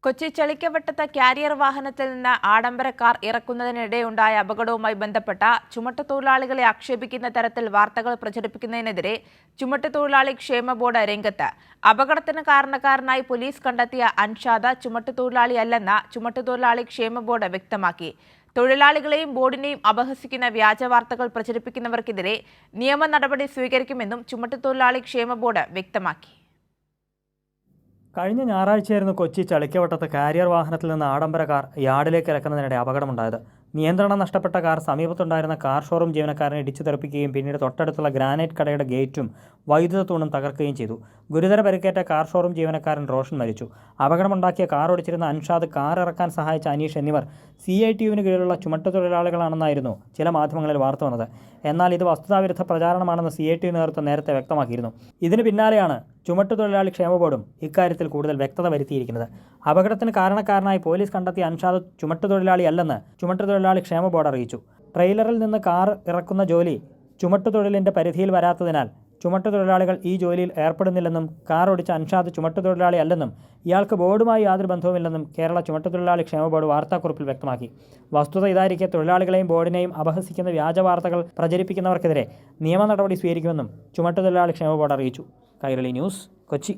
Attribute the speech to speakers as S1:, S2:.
S1: Kochi ചെളിക്കവട്ടത്ത് carrier വാഹനത്തിൽ നിന്ന് ആഡംബര കാർ ഇറക്കുന്നതിനിടെയുണ്ടായ അപകടവുമായി ബന്ധപ്പെട്ട ചുമട്ടുതൊഴിലാളികളെ ആക്ഷേപിക്കുന്ന തരത്തിൽ വാർത്തകൾ പ്രചരിപ്പിക്കുന്നതിനെതിരെ ചുമട്ടുതൊഴിലാളി ക്ഷേമ ബോർഡ് രംഗത്ത്. അപകടത്തിന് കാരണക്കാരനായി പോലീസ് കണ്ടെത്തിയ അൻഷാദ് ചുമട്ടുതൊഴിലാളിയല്ലെന്ന് ചുമട്ടുതൊഴിലാളി ക്ഷേമ ബോർഡ് വ്യക്തമാക്കി. തൊഴിലാളികളെയും ബോർഡിനെയും അപഹസിക്കുന്ന വ്യാജ വാർത്തകൾ പ്രചരിപ്പിക്കുന്നവർക്കെതിരെ നിയമ നടപടി സ്വീകരിക്കുമെന്നും ചുമട്ടുതൊഴിലാളി ക്ഷേമ ബോർഡ് വ്യക്തമാക്കി.
S2: കഴിഞ്ഞ ഞായറാഴ്ചയായിരുന്നു കൊച്ചി ചളിക്കവട്ടത്ത് കാരിയർ വാഹനത്തിൽ നിന്ന് ആഡംബര കാർ യാർഡിലേക്ക് ഇറക്കുന്നതിനിടെ അപകടമുണ്ടായത്. നിയന്ത്രണം നഷ്ടപ്പെട്ട കാർ സമീപത്തുണ്ടായിരുന്ന കാർ ഷോറൂം ജീവനക്കാരനെ ഇടിച്ചു തെറിപ്പിക്കുകയും പിന്നീട് തൊട്ടടുത്തുള്ള ഗ്രാനൈറ്റ് കടയുടെ ഗേറ്റും വൈദ്യുത തൂണും തകർക്കുകയും ചെയ്തു. ഗുരുതര പരിക്കേറ്റ കാർ ഷോറൂം ജീവനക്കാരൻ റോഷൻ മരിച്ചു. അപകടമുണ്ടാക്കിയ കാർ ഓടിച്ചിരുന്ന അൻഷാദ്, കാർ ഇറക്കാൻ സഹായിച്ച അനീഷ് എന്നിവർ CITUവിന് കീഴിലുള്ള ചുമട്ടുതൊഴിലാളികളാണെന്നായിരുന്നു ചില മാധ്യമങ്ങളിൽ വാർത്ത വന്നത്. എന്നാൽ ഇത് വസ്തുതാവിരുദ്ധ പ്രചാരണമാണെന്ന് CITU നേതൃത്വം നേരത്തെ വ്യക്തമാക്കിയിരുന്നു. ഇതിന് പിന്നാലെയാണ് ചുമട്ടുതൊഴിലാളി ക്ഷേമ ബോർഡും ഇക്കാര്യത്തിൽ കൂടുതൽ വ്യക്തത വരുത്തിയിരിക്കുന്നത്. അപകടത്തിന് കാരണക്കാരനായി പോലീസ് കണ്ടെത്തിയ അൻഷാദ് ചുമട്ടുതൊഴിലാളിയല്ലെന്ന് ചുമട്ടുതൊഴിലാളി ക്ഷേമ ബോർഡ് അറിയിച്ചു. ട്രെയിലറിൽ നിന്ന് കാർ ഇറക്കുന്ന ജോലി ചുമട്ടുതൊഴിലിൻ്റെ പരിധിയിൽ വരാത്തതിനാൽ ചുമട്ടുതൊഴിലാളികൾ ഈ ജോലിയിൽ ഏർപ്പെടുന്നില്ലെന്നും കാർ ഓടിച്ച അൻഷാദ് ചുമട്ടുതൊഴിലാളി അല്ലെന്നും ഇയാൾക്ക് ബോർഡുമായി യാതൊരു ബന്ധവുമില്ലെന്നും കേരള ചുമട്ടുതൊഴിലാളി ക്ഷേമ ബോർഡ് വാർത്താക്കുറിപ്പിൽ വ്യക്തമാക്കി. വസ്തുത ഇതായിരിക്കെ തൊഴിലാളികളെയും ബോർഡിനെയും അപഹസിക്കുന്ന വ്യാജ വാർത്തകൾ പ്രചരിപ്പിക്കുന്നവർക്കെതിരെ നിയമ നടപടി സ്വീകരിക്കുമെന്നും ചുമട്ടുതൊഴിലാളി ക്ഷേമ ബോർഡ് അറിയിച്ചു. കൈരളി ന്യൂസ്, കൊച്ചി.